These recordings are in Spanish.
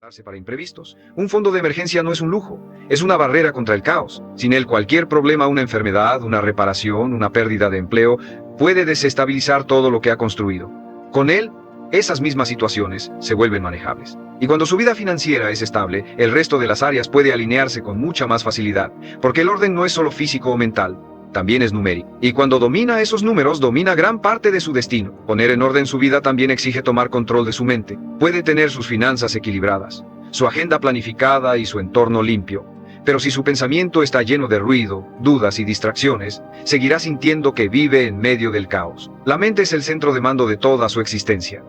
Para imprevistos. Un fondo de emergencia no es un lujo, es una barrera contra el caos. Sin él, cualquier problema, una enfermedad, una reparación, una pérdida de empleo, puede desestabilizar todo lo que ha construido. Con él, esas mismas situaciones se vuelven manejables. Y cuando su vida financiera es estable, el resto de las áreas puede alinearse con mucha más facilidad, porque el orden no es solo físico o mental, también es numérico. Y cuando domina esos números, domina gran parte de su destino. Poner en orden su vida también exige tomar control de su mente. Puede tener sus finanzas equilibradas, su agenda planificada y su entorno limpio. Pero si su pensamiento está lleno de ruido, dudas y distracciones, seguirá sintiendo que vive en medio del caos. La mente es el centro de mando de toda su existencia.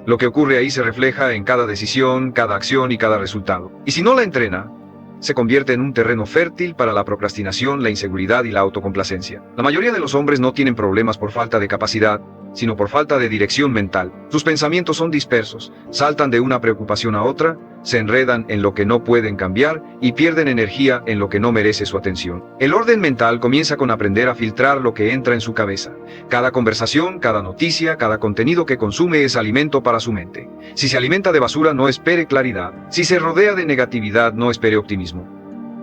Lo que ocurre ahí se refleja en cada decisión, cada acción y cada resultado. Y si no la entrena, se convierte en un terreno fértil para la procrastinación, la inseguridad y la autocomplacencia. La mayoría de los hombres no tienen problemas por falta de capacidad, sino por falta de dirección mental. Sus pensamientos son dispersos, saltan de una preocupación a otra, se enredan en lo que no pueden cambiar y pierden energía en lo que no merece su atención. El orden mental comienza con aprender a filtrar lo que entra en su cabeza. Cada conversación, cada noticia, cada contenido que consume es alimento para su mente. Si se alimenta de basura, no espere claridad. Si se rodea de negatividad, no espere optimismo.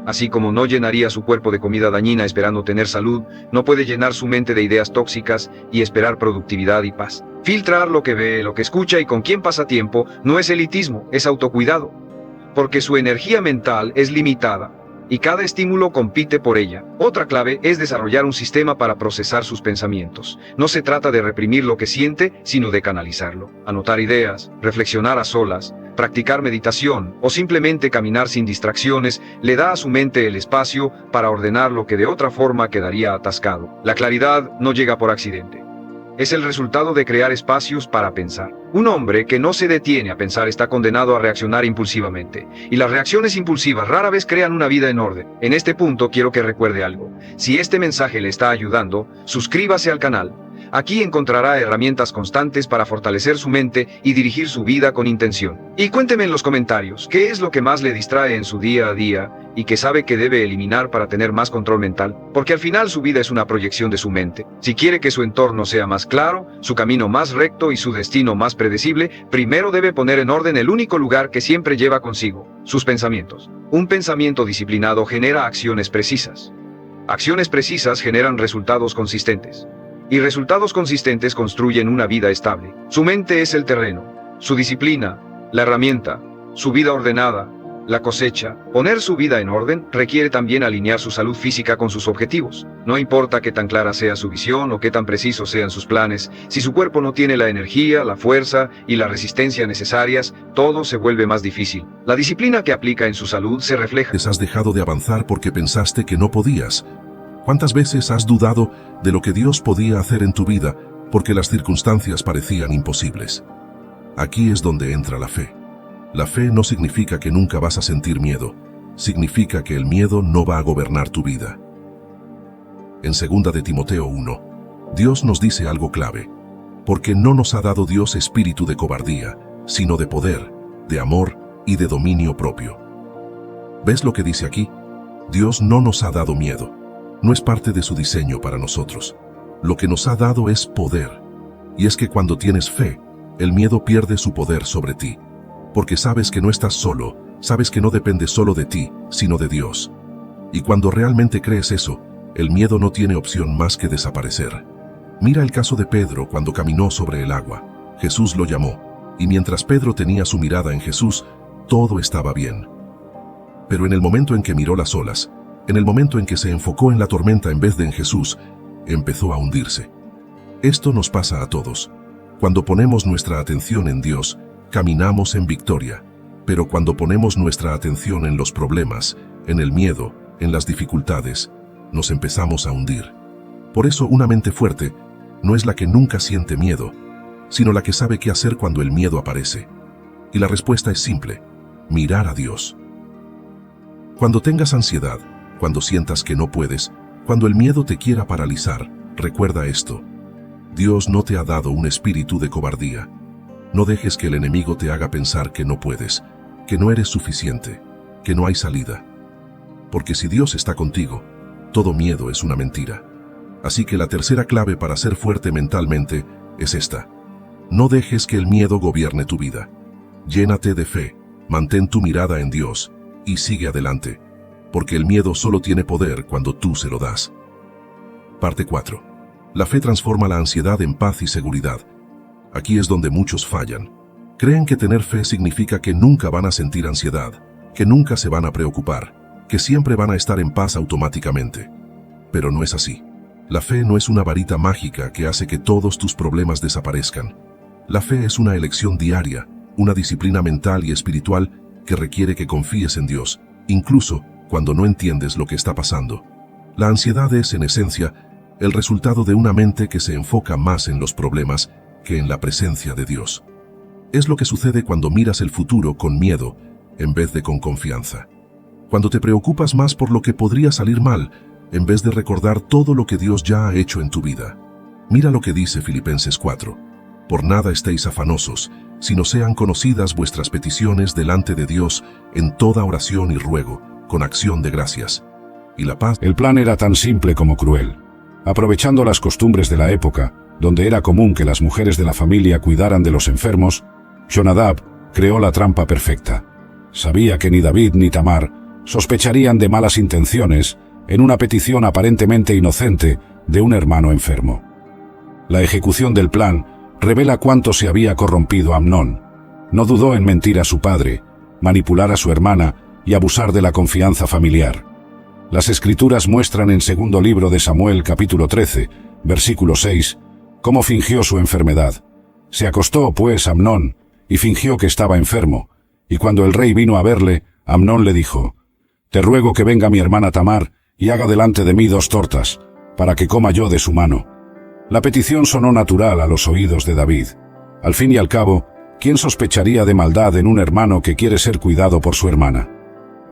Así como no llenaría su cuerpo de comida dañina esperando tener salud, no puede llenar su mente de ideas tóxicas y esperar productividad y paz. Filtrar lo que ve, lo que escucha y con quién pasa tiempo no es elitismo, es autocuidado. Porque su energía mental es limitada y cada estímulo compite por ella. Otra clave es desarrollar un sistema para procesar sus pensamientos. No se trata de reprimir lo que siente, sino de canalizarlo. Anotar ideas, reflexionar a solas, practicar meditación o simplemente caminar sin distracciones le da a su mente el espacio para ordenar lo que de otra forma quedaría atascado. La claridad no llega por accidente. Es el resultado de crear espacios para pensar. Un hombre que no se detiene a pensar está condenado a reaccionar impulsivamente. Y las reacciones impulsivas rara vez crean una vida en orden. En este punto quiero que recuerde algo. Si este mensaje le está ayudando, suscríbase al canal. Aquí encontrará herramientas constantes para fortalecer su mente y dirigir su vida con intención. Y cuénteme en los comentarios, ¿qué es lo que más le distrae en su día a día y que sabe que debe eliminar para tener más control mental? Porque al final su vida es una proyección de su mente. Si quiere que su entorno sea más claro, su camino más recto y su destino más predecible, primero debe poner en orden el único lugar que siempre lleva consigo, sus pensamientos. Un pensamiento disciplinado genera acciones precisas. Acciones precisas generan resultados consistentes. Y resultados consistentes construyen una vida estable. Su mente es el terreno, su disciplina, la herramienta, su vida ordenada, la cosecha. Poner su vida en orden requiere también alinear su salud física con sus objetivos. No importa qué tan clara sea su visión o qué tan precisos sean sus planes, si su cuerpo no tiene la energía, la fuerza y la resistencia necesarias, todo se vuelve más difícil. La disciplina que aplica en su salud se refleja. Has dejado de avanzar porque pensaste que no podías. ¿Cuántas veces has dudado de lo que Dios podía hacer en tu vida porque las circunstancias parecían imposibles? Aquí es donde entra la fe. La fe no significa que nunca vas a sentir miedo, significa que el miedo no va a gobernar tu vida. En 2 de Timoteo 1, Dios nos dice algo clave, porque no nos ha dado Dios espíritu de cobardía, sino de poder, de amor y de dominio propio. ¿Ves lo que dice aquí? Dios no nos ha dado miedo. No es parte de su diseño para nosotros. Lo que nos ha dado es poder. Y es que cuando tienes fe, el miedo pierde su poder sobre ti. Porque sabes que no estás solo, sabes que no depende solo de ti, sino de Dios. Y cuando realmente crees eso, el miedo no tiene opción más que desaparecer. Mira el caso de Pedro cuando caminó sobre el agua. Jesús lo llamó. Y mientras Pedro tenía su mirada en Jesús, todo estaba bien. Pero en el momento en que miró las olas, en el momento en que se enfocó en la tormenta en vez de en Jesús, empezó a hundirse. Esto nos pasa a todos. Cuando ponemos nuestra atención en Dios, caminamos en victoria. Pero cuando ponemos nuestra atención en los problemas, en el miedo, en las dificultades, nos empezamos a hundir. Por eso una mente fuerte no es la que nunca siente miedo, sino la que sabe qué hacer cuando el miedo aparece. Y la respuesta es simple: mirar a Dios. Cuando tengas ansiedad, cuando sientas que no puedes, cuando el miedo te quiera paralizar, recuerda esto. Dios no te ha dado un espíritu de cobardía. No dejes que el enemigo te haga pensar que no puedes, que no eres suficiente, que no hay salida. Porque si Dios está contigo, todo miedo es una mentira. Así que la tercera clave para ser fuerte mentalmente es esta. No dejes que el miedo gobierne tu vida. Llénate de fe, Mantén tu mirada en Dios y sigue adelante, porque el miedo solo tiene poder cuando tú se lo das. Parte 4. La fe transforma la ansiedad en paz y seguridad. Aquí es donde muchos fallan. Creen que tener fe significa que nunca van a sentir ansiedad, que nunca se van a preocupar, que siempre van a estar en paz automáticamente. Pero no es así. La fe no es una varita mágica que hace que todos tus problemas desaparezcan. La fe es una elección diaria, una disciplina mental y espiritual que requiere que confíes en Dios, incluso cuando no entiendes lo que está pasando. La ansiedad es, en esencia, el resultado de una mente que se enfoca más en los problemas que en la presencia de Dios. Es lo que sucede cuando miras el futuro con miedo en vez de con confianza. Cuando te preocupas más por lo que podría salir mal, en vez de recordar todo lo que Dios ya ha hecho en tu vida. Mira lo que dice Filipenses 4. Por nada estéis afanosos, sino sean conocidas vuestras peticiones delante de Dios en toda oración y ruego, con acción de gracias. Y la paz. El plan era tan simple como cruel. Aprovechando las costumbres de la época, donde era común que las mujeres de la familia cuidaran de los enfermos, Jonadab creó la trampa perfecta. Sabía que ni David ni Tamar sospecharían de malas intenciones en una petición aparentemente inocente de un hermano enfermo. La ejecución del plan revela cuánto se había corrompido Amnón. No dudó en mentir a su padre, manipular a su hermana y abusar de la confianza familiar. Las Escrituras muestran en segundo libro de Samuel capítulo 13, versículo 6, cómo fingió su enfermedad. Se acostó, pues, Amnón, y fingió que estaba enfermo, y cuando el rey vino a verle, Amnón le dijo: «Te ruego que venga mi hermana Tamar y haga delante de mí 2 tortas, para que coma yo de su mano». La petición sonó natural a los oídos de David. Al fin y al cabo, ¿quién sospecharía de maldad en un hermano que quiere ser cuidado por su hermana?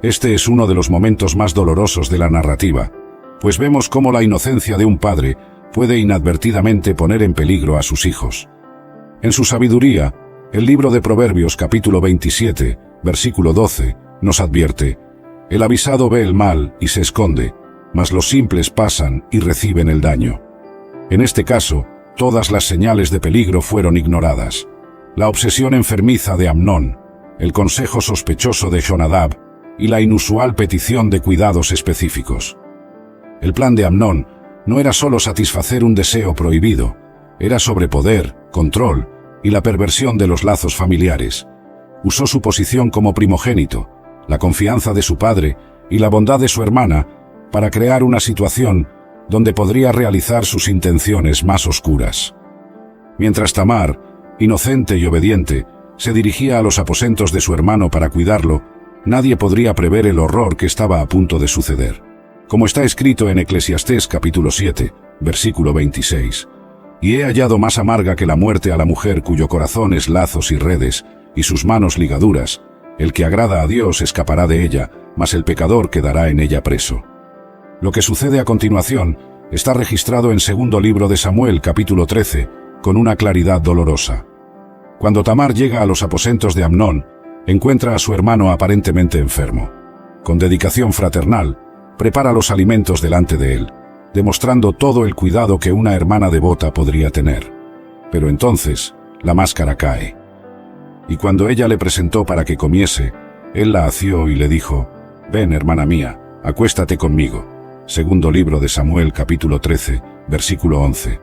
Este es uno de los momentos más dolorosos de la narrativa, pues vemos cómo la inocencia de un padre puede inadvertidamente poner en peligro a sus hijos. En su sabiduría, el libro de Proverbios capítulo 27, versículo 12, nos advierte: «El avisado ve el mal y se esconde, mas los simples pasan y reciben el daño». En este caso, todas las señales de peligro fueron ignoradas. La obsesión enfermiza de Amnón, el consejo sospechoso de Jonadab y la inusual petición de cuidados específicos. El plan de Amnón no era solo satisfacer un deseo prohibido, era sobre poder, control y la perversión de los lazos familiares. Usó su posición como primogénito, la confianza de su padre y la bondad de su hermana para crear una situación donde podría realizar sus intenciones más oscuras. Mientras Tamar, inocente y obediente, se dirigía a los aposentos de su hermano para cuidarlo, nadie podría prever el horror que estaba a punto de suceder. Como está escrito en Eclesiastés capítulo 7, versículo 26, «Y he hallado más amarga que la muerte a la mujer cuyo corazón es lazos y redes, y sus manos ligaduras. El que agrada a Dios escapará de ella, mas el pecador quedará en ella preso». Lo que sucede a continuación está registrado en segundo libro de Samuel capítulo 13, con una claridad dolorosa. Cuando Tamar llega a los aposentos de Amnón, encuentra a su hermano aparentemente enfermo. Con dedicación fraternal, prepara los alimentos delante de él, demostrando todo el cuidado que una hermana devota podría tener. Pero entonces, la máscara cae. Y cuando ella le presentó para que comiese, él la asió y le dijo: «Ven, hermana mía, acuéstate conmigo». Segundo libro de Samuel capítulo 13, versículo 11.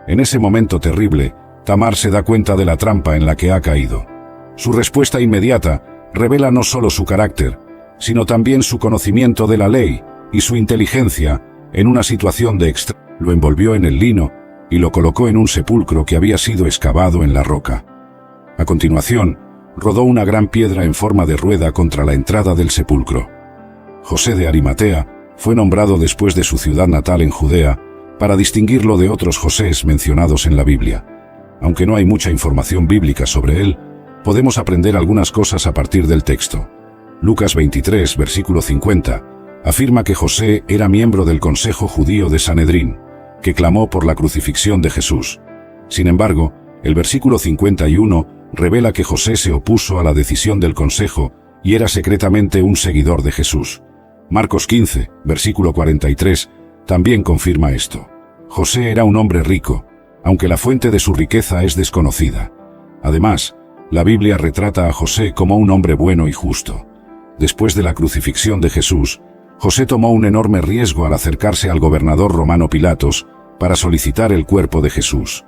En ese momento terrible, Tamar se da cuenta de la trampa en la que ha caído. Su respuesta inmediata revela no solo su carácter, sino también su conocimiento de la ley y su inteligencia en una situación de extremo. Lo envolvió en el lino y lo colocó en un sepulcro que había sido excavado en la roca. A continuación, rodó una gran piedra en forma de rueda contra la entrada del sepulcro. José de Arimatea fue nombrado después de su ciudad natal en Judea para distinguirlo de otros Josés mencionados en la Biblia. Aunque no hay mucha información bíblica sobre él, podemos aprender algunas cosas a partir del texto. Lucas 23, versículo 50, afirma que José era miembro del Consejo Judío de Sanedrín, que clamó por la crucifixión de Jesús. Sin embargo, el versículo 51 revela que José se opuso a la decisión del Consejo y era secretamente un seguidor de Jesús. Marcos 15, versículo 43, también confirma esto. José era un hombre rico, aunque la fuente de su riqueza es desconocida. Además, La Biblia retrata a José como un hombre bueno y justo. Después de la crucifixión de Jesús, José tomó un enorme riesgo al acercarse al gobernador romano Pilatos para solicitar el cuerpo de Jesús.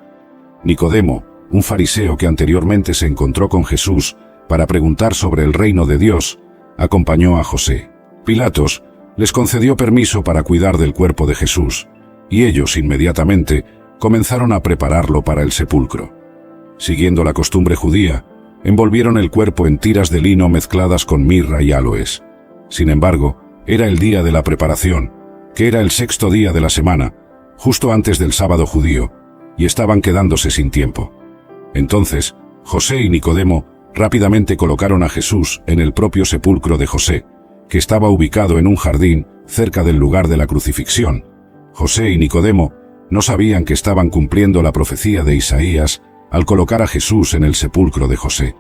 Nicodemo, un fariseo que anteriormente se encontró con Jesús para preguntar sobre el reino de Dios, acompañó a José. Pilatos les concedió permiso para cuidar del cuerpo de Jesús, y ellos inmediatamente comenzaron a prepararlo para el sepulcro. Siguiendo la costumbre judía, envolvieron el cuerpo en tiras de lino mezcladas con mirra y áloes. Sin embargo, era el día de la preparación, que era el 6º día de la semana, justo antes del sábado judío, y estaban quedándose sin tiempo. Entonces, José y Nicodemo rápidamente colocaron a Jesús en el propio sepulcro de José, que estaba ubicado en un jardín cerca del lugar de la crucifixión. José y Nicodemo no sabían que estaban cumpliendo la profecía de Isaías al colocar a Jesús en el sepulcro de José.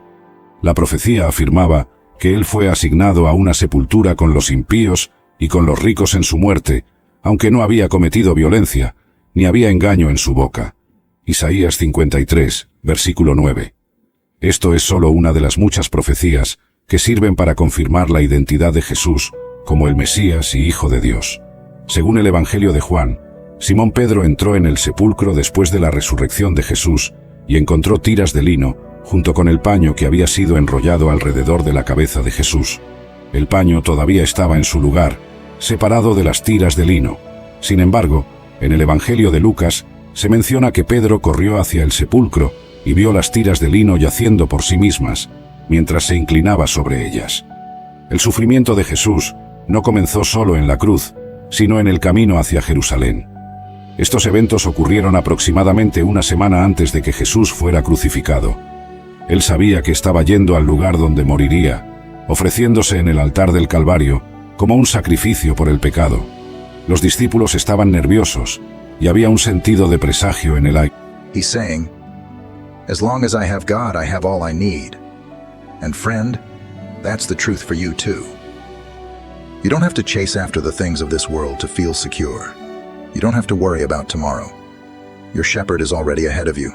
La profecía afirmaba que él fue asignado a una sepultura con los impíos y con los ricos en su muerte, aunque no había cometido violencia, ni había engaño en su boca. Isaías 53, versículo 9. Esto es solo una de las muchas profecías que sirven para confirmar la identidad de Jesús como el Mesías y Hijo de Dios. Según el Evangelio de Juan, Simón Pedro entró en el sepulcro después de la resurrección de Jesús y encontró tiras de lino junto con el paño que había sido enrollado alrededor de la cabeza de Jesús. El paño todavía estaba en su lugar, separado de las tiras de lino. Sin embargo, en el Evangelio de Lucas se menciona que Pedro corrió hacia el sepulcro y vio las tiras de lino yaciendo por sí mismas, mientras se inclinaba sobre ellas. El sufrimiento de Jesús no comenzó solo en la cruz, sino en el camino hacia Jerusalén. Estos eventos ocurrieron aproximadamente una semana antes de que Jesús fuera crucificado. Él sabía que estaba yendo al lugar donde moriría, ofreciéndose en el altar del Calvario como un sacrificio por el pecado. Los discípulos estaban nerviosos y había un sentido de presagio en el aire. He's saying, as long as I have God, I have all I need. And friend, that's the truth for you too. You don't have to chase after the things of this world to feel secure. You don't have to worry about tomorrow. Your shepherd is already ahead of you,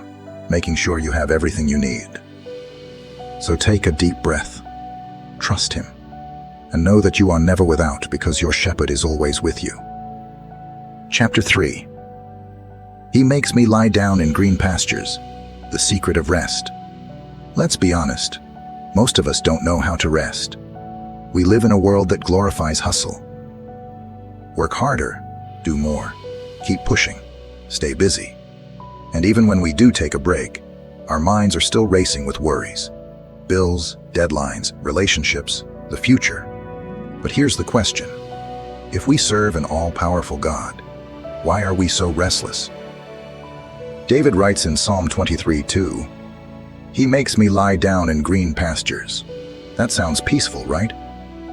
making sure you have everything you need. So take a deep breath, trust him, and know that you are never without because your shepherd is always with you. Chapter 3. He makes me lie down in green pastures, the secret of rest. Let's be honest, most of us don't know how to rest. We live in a world that glorifies hustle. Work harder, do more, keep pushing, stay busy. And even when we do take a break, our minds are still racing with worries. Bills, deadlines, relationships, the future. But here's the question. If we serve an all-powerful God, why are we so restless? David writes in Psalm 23:2, "He makes me lie down in green pastures." That sounds peaceful, right?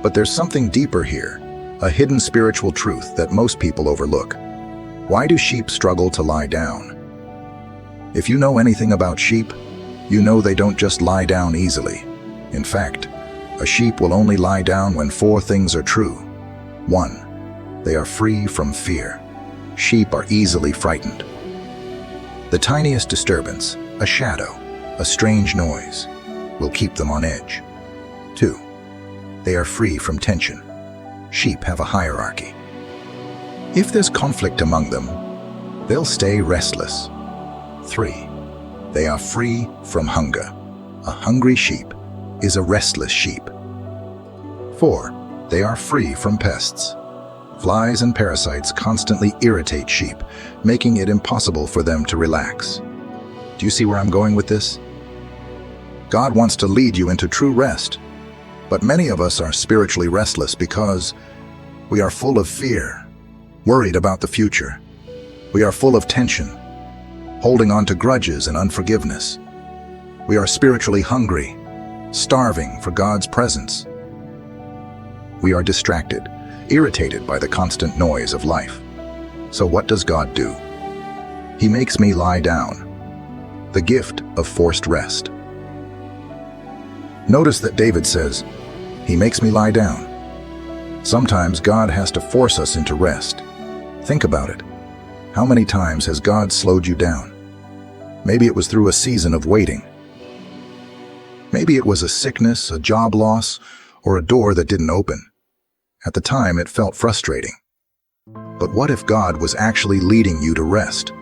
But there's something deeper here, a hidden spiritual truth that most people overlook. Why do sheep struggle to lie down? If you know anything about sheep, you know they don't just lie down easily. In fact, a sheep will only lie down when 4 things are true. 1. They are free from fear. Sheep are easily frightened. The tiniest disturbance, a shadow, a strange noise, will keep them on edge. 2. They are free from tension. Sheep have a hierarchy. If there's conflict among them, they'll stay restless. 3. They are free from hunger. A hungry sheep is a restless sheep. 4. They are free from pests. Flies and parasites constantly irritate sheep, making it impossible for them to relax. Do you see where I'm going with this? God wants to lead you into true rest, but many of us are spiritually restless because we are full of fear, worried about the future. We are full of tension, holding on to grudges and unforgiveness. We are spiritually hungry, starving for God's presence. We are distracted, irritated by the constant noise of life. So what does God do? He makes me lie down, the gift of forced rest. Notice that David says, "He makes me lie down." Sometimes God has to force us into rest. Think about it. How many times has God slowed you down? Maybe it was through a season of waiting. Maybe it was a sickness, a job loss, or a door that didn't open. At the time, it felt frustrating. But what if God was actually leading you to rest?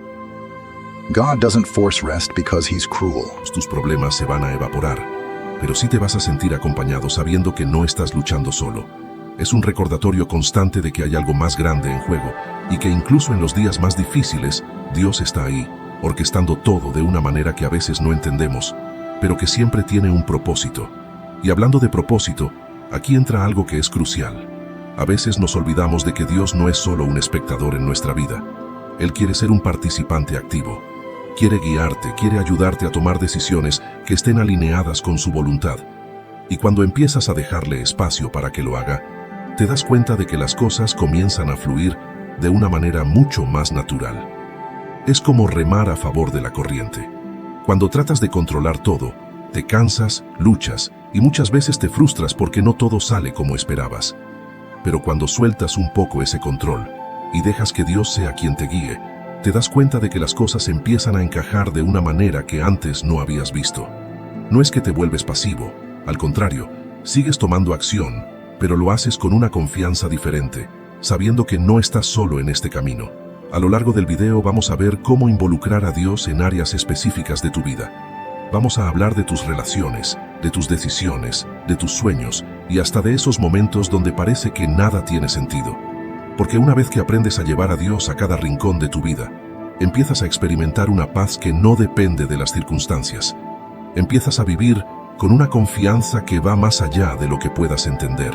God doesn't force rest because He's cruel. Tus problemas se van a evaporar, pero sí te vas a sentir acompañado sabiendo que no estás luchando solo. Es un recordatorio constante de que hay algo más grande en juego y que incluso en los días más difíciles, Dios está ahí, orquestando todo de una manera que a veces no entendemos, pero que siempre tiene un propósito. Y hablando de propósito, aquí entra algo que es crucial. A veces nos olvidamos de que Dios no es solo un espectador en nuestra vida. Él quiere ser un participante activo. Quiere guiarte, quiere ayudarte a tomar decisiones que estén alineadas con su voluntad. Y cuando empiezas a dejarle espacio para que lo haga, te das cuenta de que las cosas comienzan a fluir de una manera mucho más natural. Es como remar a favor de la corriente. Cuando tratas de controlar todo, te cansas, luchas y muchas veces te frustras porque no todo sale como esperabas. Pero cuando sueltas un poco ese control y dejas que Dios sea quien te guíe, te das cuenta de que las cosas empiezan a encajar de una manera que antes no habías visto. No es que te vuelves pasivo, al contrario, sigues tomando acción, pero lo haces con una confianza diferente, sabiendo que no estás solo en este camino. A lo largo del video vamos a ver cómo involucrar a Dios en áreas específicas de tu vida. Vamos a hablar de tus relaciones, de tus decisiones, de tus sueños y hasta de esos momentos donde parece que nada tiene sentido. Porque una vez que aprendes a llevar a Dios a cada rincón de tu vida, empiezas a experimentar una paz que no depende de las circunstancias. Empiezas a vivir con una confianza que va más allá de lo que puedas entender.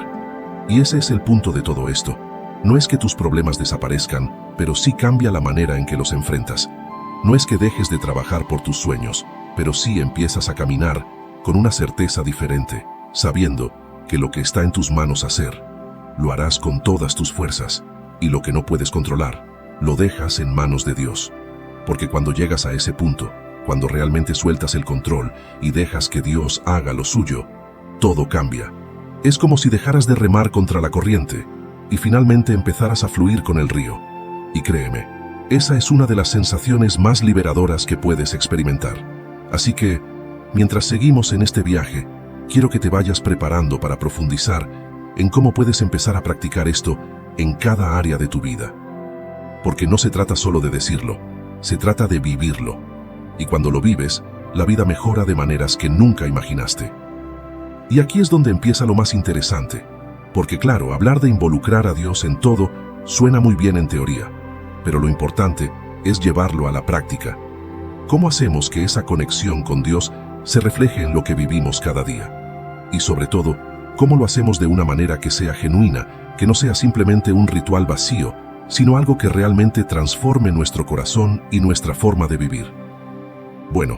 Y ese es el punto de todo esto. No es que tus problemas desaparezcan, pero sí cambia la manera en que los enfrentas. No es que dejes de trabajar por tus sueños, pero sí empiezas a caminar con una certeza diferente, sabiendo que lo que está en tus manos hacer, lo harás con todas tus fuerzas, y lo que no puedes controlar, lo dejas en manos de Dios. Porque cuando llegas a ese punto, cuando realmente sueltas el control y dejas que Dios haga lo suyo, todo cambia. Es como si dejaras de remar contra la corriente y finalmente empezaras a fluir con el río. Y créeme, esa es una de las sensaciones más liberadoras que puedes experimentar. Así que, mientras seguimos en este viaje, quiero que te vayas preparando para profundizar en cómo puedes empezar a practicar esto en cada área de tu vida. Porque no se trata solo de decirlo, se trata de vivirlo. Y cuando lo vives, la vida mejora de maneras que nunca imaginaste. Y aquí es donde empieza lo más interesante. Porque claro, hablar de involucrar a Dios en todo suena muy bien en teoría, pero lo importante es llevarlo a la práctica. ¿Cómo hacemos que esa conexión con Dios se refleje en lo que vivimos cada día? Y sobre todo, ¿cómo lo hacemos de una manera que sea genuina, que no sea simplemente un ritual vacío, sino algo que realmente transforme nuestro corazón y nuestra forma de vivir? Bueno,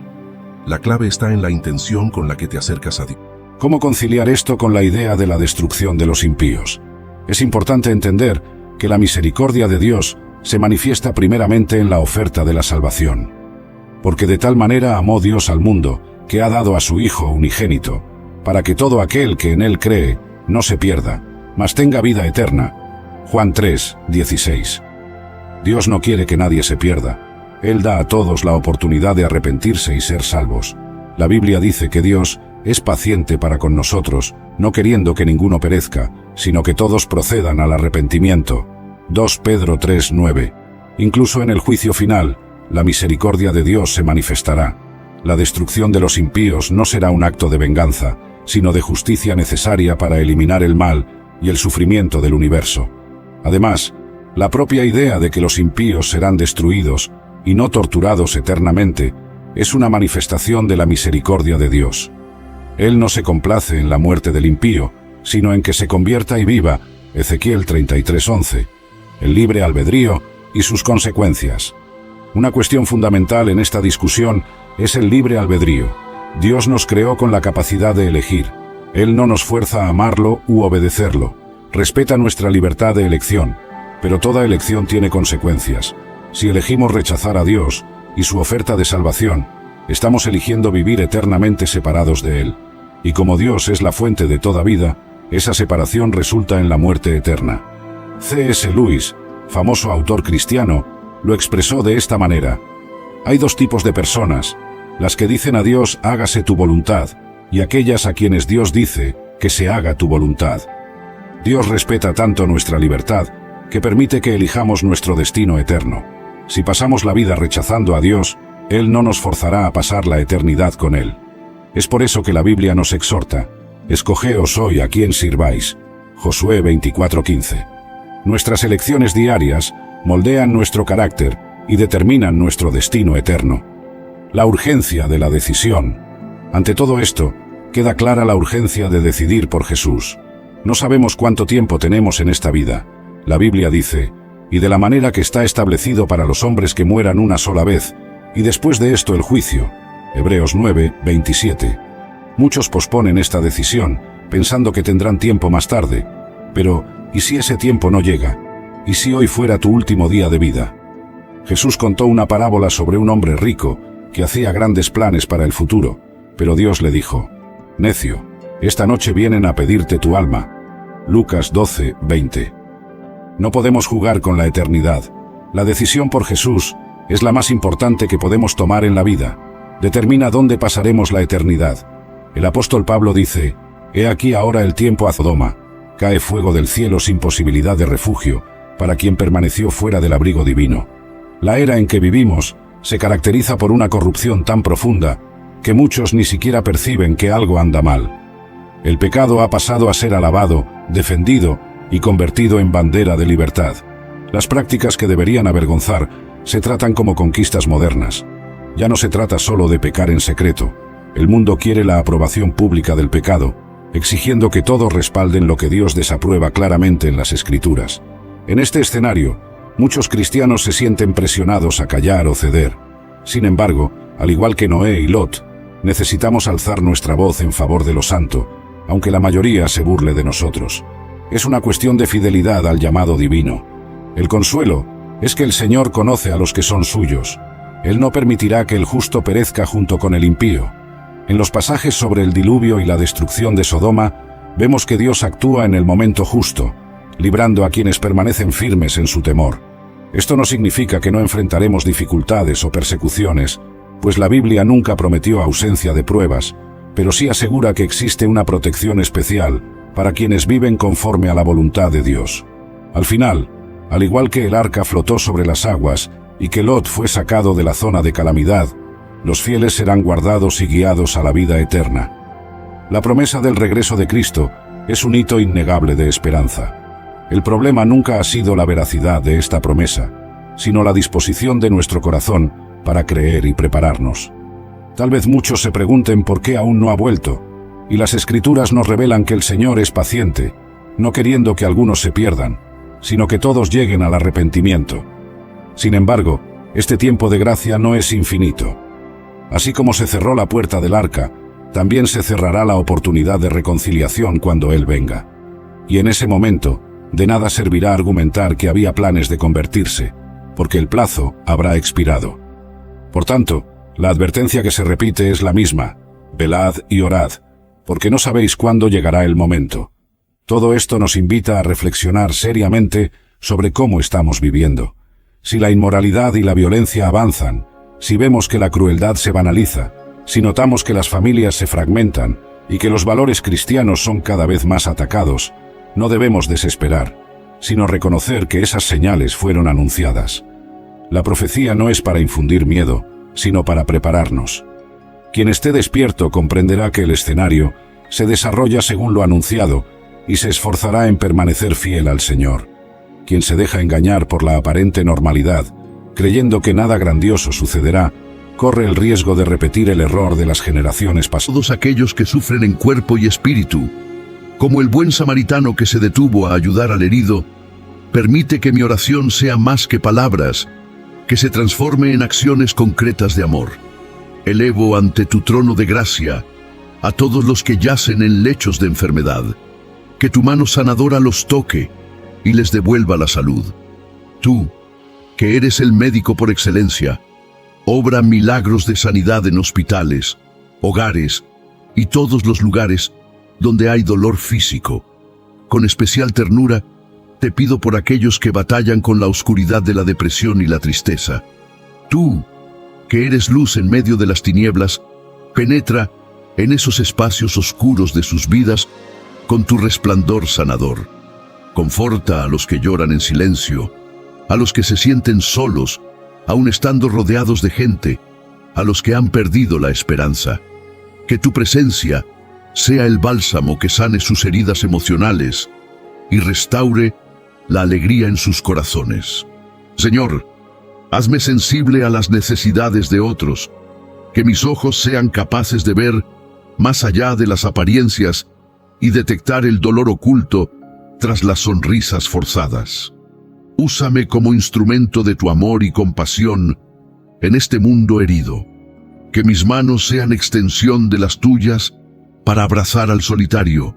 la clave está en la intención con la que te acercas a Dios. ¿Cómo conciliar esto con la idea de la destrucción de los impíos? Es importante entender que la misericordia de Dios se manifiesta primeramente en la oferta de la salvación. Porque de tal manera amó Dios al mundo, que ha dado a su Hijo unigénito, para que todo aquel que en Él cree no se pierda, mas tenga vida eterna. Juan 3:16. Dios no quiere que nadie se pierda. Él da a todos la oportunidad de arrepentirse y ser salvos. La Biblia dice que Dios es paciente para con nosotros, no queriendo que ninguno perezca, sino que todos procedan al arrepentimiento. 2 Pedro 3:9. Incluso en el juicio final, la misericordia de Dios se manifestará. La destrucción de los impíos no será un acto de venganza, sino de justicia necesaria para eliminar el mal y el sufrimiento del universo. Además, la propia idea de que los impíos serán destruidos y no torturados eternamente es una manifestación de la misericordia de Dios. Él no se complace en la muerte del impío, sino en que se convierta y viva. Ezequiel 33:11. El libre albedrío y sus consecuencias. Una cuestión fundamental en esta discusión es el libre albedrío. Dios nos creó con la capacidad de elegir. Él no nos fuerza a amarlo u obedecerlo. Respeta nuestra libertad de elección, pero toda elección tiene consecuencias. Si elegimos rechazar a Dios y su oferta de salvación, estamos eligiendo vivir eternamente separados de Él. Y como Dios es la fuente de toda vida, esa separación resulta en la muerte eterna. C.S. Lewis, famoso autor cristiano, lo expresó de esta manera: hay dos tipos de personas, las que dicen a Dios hágase tu voluntad, y aquellas a quienes Dios dice que se haga tu voluntad. Dios respeta tanto nuestra libertad que permite que elijamos nuestro destino eterno. Si pasamos la vida rechazando a Dios, Él no nos forzará a pasar la eternidad con Él. Es por eso que la Biblia nos exhorta: escogeos hoy a quién sirváis. Josué 24:15. Nuestras elecciones diarias moldean nuestro carácter y determinan nuestro destino eterno. La urgencia de la decisión. Ante todo esto, queda clara la urgencia de decidir por Jesús. No sabemos cuánto tiempo tenemos en esta vida. La Biblia dice: y de la manera que está establecido para los hombres que mueran una sola vez, y después de esto el juicio. Hebreos 9:27. Muchos posponen esta decisión, pensando que tendrán tiempo más tarde. Pero, ¿y si ese tiempo no llega? ¿Y si hoy fuera tu último día de vida? Jesús contó una parábola sobre un hombre rico que hacía grandes planes para el futuro, pero Dios le dijo: necio, esta noche vienen a pedirte tu alma. Lucas 12:20. No podemos jugar con la eternidad. La decisión por Jesús es la más importante que podemos tomar en la vida. Determina dónde pasaremos la eternidad. El apóstol Pablo dice: he aquí ahora el tiempo a Sodoma. Cae fuego del cielo sin posibilidad de refugio para quien permaneció fuera del abrigo divino. La era en que vivimos se caracteriza por una corrupción tan profunda que muchos ni siquiera perciben que algo anda mal. El pecado ha pasado a ser alabado, defendido y convertido en bandera de libertad. Las prácticas que deberían avergonzar se tratan como conquistas modernas. Ya no se trata solo de pecar en secreto. El mundo quiere la aprobación pública del pecado, exigiendo que todos respalden lo que Dios desaprueba claramente en las Escrituras. En este escenario, muchos cristianos se sienten presionados a callar o ceder. Sin embargo, al igual que Noé y Lot, necesitamos alzar nuestra voz en favor de lo santo, aunque la mayoría se burle de nosotros. Es una cuestión de fidelidad al llamado divino. El consuelo es que el Señor conoce a los que son suyos. Él no permitirá que el justo perezca junto con el impío. En los pasajes sobre el diluvio y la destrucción de Sodoma, vemos que Dios actúa en el momento justo, librando a quienes permanecen firmes en su temor. Esto no significa que no enfrentaremos dificultades o persecuciones, pues la Biblia nunca prometió ausencia de pruebas, pero sí asegura que existe una protección especial para quienes viven conforme a la voluntad de Dios. Al final, al igual que el arca flotó sobre las aguas y que Lot fue sacado de la zona de calamidad, los fieles serán guardados y guiados a la vida eterna. La promesa del regreso de Cristo es un hito innegable de esperanza. El problema nunca ha sido la veracidad de esta promesa, sino la disposición de nuestro corazón para creer y prepararnos. Tal vez muchos se pregunten por qué aún no ha vuelto, y las Escrituras nos revelan que el Señor es paciente, no queriendo que algunos se pierdan, sino que todos lleguen al arrepentimiento. Sin embargo, este tiempo de gracia no es infinito. Así como se cerró la puerta del arca, también se cerrará la oportunidad de reconciliación cuando Él venga. Y en ese momento, de nada servirá argumentar que había planes de convertirse, porque el plazo habrá expirado. Por tanto, la advertencia que se repite es la misma: velad y orad, porque no sabéis cuándo llegará el momento. Todo esto nos invita a reflexionar seriamente sobre cómo estamos viviendo. Si la inmoralidad y la violencia avanzan, si vemos que la crueldad se banaliza, si notamos que las familias se fragmentan y que los valores cristianos son cada vez más atacados, no debemos desesperar, sino reconocer que esas señales fueron anunciadas. La profecía no es para infundir miedo, sino para prepararnos. Quien esté despierto comprenderá que el escenario se desarrolla según lo anunciado y se esforzará en permanecer fiel al Señor. Quien se deja engañar por la aparente normalidad, creyendo que nada grandioso sucederá, corre el riesgo de repetir el error de las generaciones pasadas. Todos aquellos que sufren en cuerpo y espíritu, como el buen samaritano que se detuvo a ayudar al herido, permite que mi oración sea más que palabras, que se transforme en acciones concretas de amor. Elevo ante tu trono de gracia a todos los que yacen en lechos de enfermedad, que tu mano sanadora los toque y les devuelva la salud. Tú, que eres el médico por excelencia, obra milagros de sanidad en hospitales, hogares y todos los lugares donde hay dolor físico. Con especial ternura, te pido por aquellos que batallan con la oscuridad de la depresión y la tristeza. Tú, que eres luz en medio de las tinieblas, penetra en esos espacios oscuros de sus vidas con tu resplandor sanador. Conforta a los que lloran en silencio, a los que se sienten solos, aun estando rodeados de gente, a los que han perdido la esperanza. Que tu presencia sea el bálsamo que sane sus heridas emocionales y restaure la alegría en sus corazones. Señor, hazme sensible a las necesidades de otros, que mis ojos sean capaces de ver más allá de las apariencias y detectar el dolor oculto tras las sonrisas forzadas. Úsame como instrumento de tu amor y compasión en este mundo herido. Que mis manos sean extensión de las tuyas para abrazar al solitario,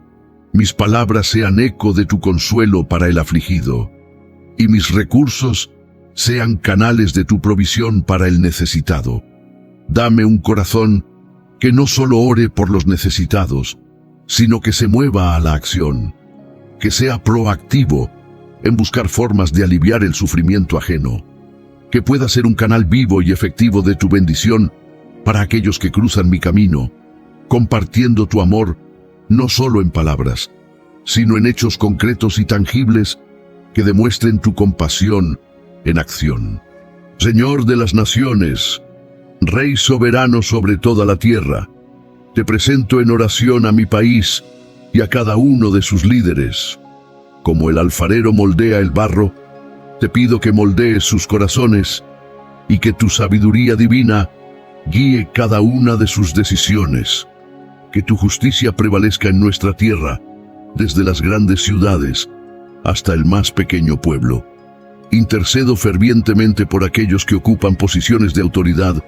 mis palabras sean eco de tu consuelo para el afligido, y mis recursos sean canales de tu provisión para el necesitado. Dame un corazón que no solo ore por los necesitados, sino que se mueva a la acción, que sea proactivo en buscar formas de aliviar el sufrimiento ajeno, que pueda ser un canal vivo y efectivo de tu bendición para aquellos que cruzan mi camino, compartiendo tu amor no solo en palabras, sino en hechos concretos y tangibles que demuestren tu compasión en acción. Señor de las naciones, Rey soberano sobre toda la tierra, te presento en oración a mi país y a cada uno de sus líderes. Como el alfarero moldea el barro, te pido que moldees sus corazones y que tu sabiduría divina guíe cada una de sus decisiones. Que tu justicia prevalezca en nuestra tierra, desde las grandes ciudades hasta el más pequeño pueblo. Intercedo fervientemente por aquellos que ocupan posiciones de autoridad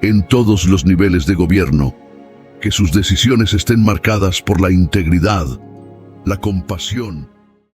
en todos los niveles de gobierno. Que sus decisiones estén marcadas por la integridad, la compasión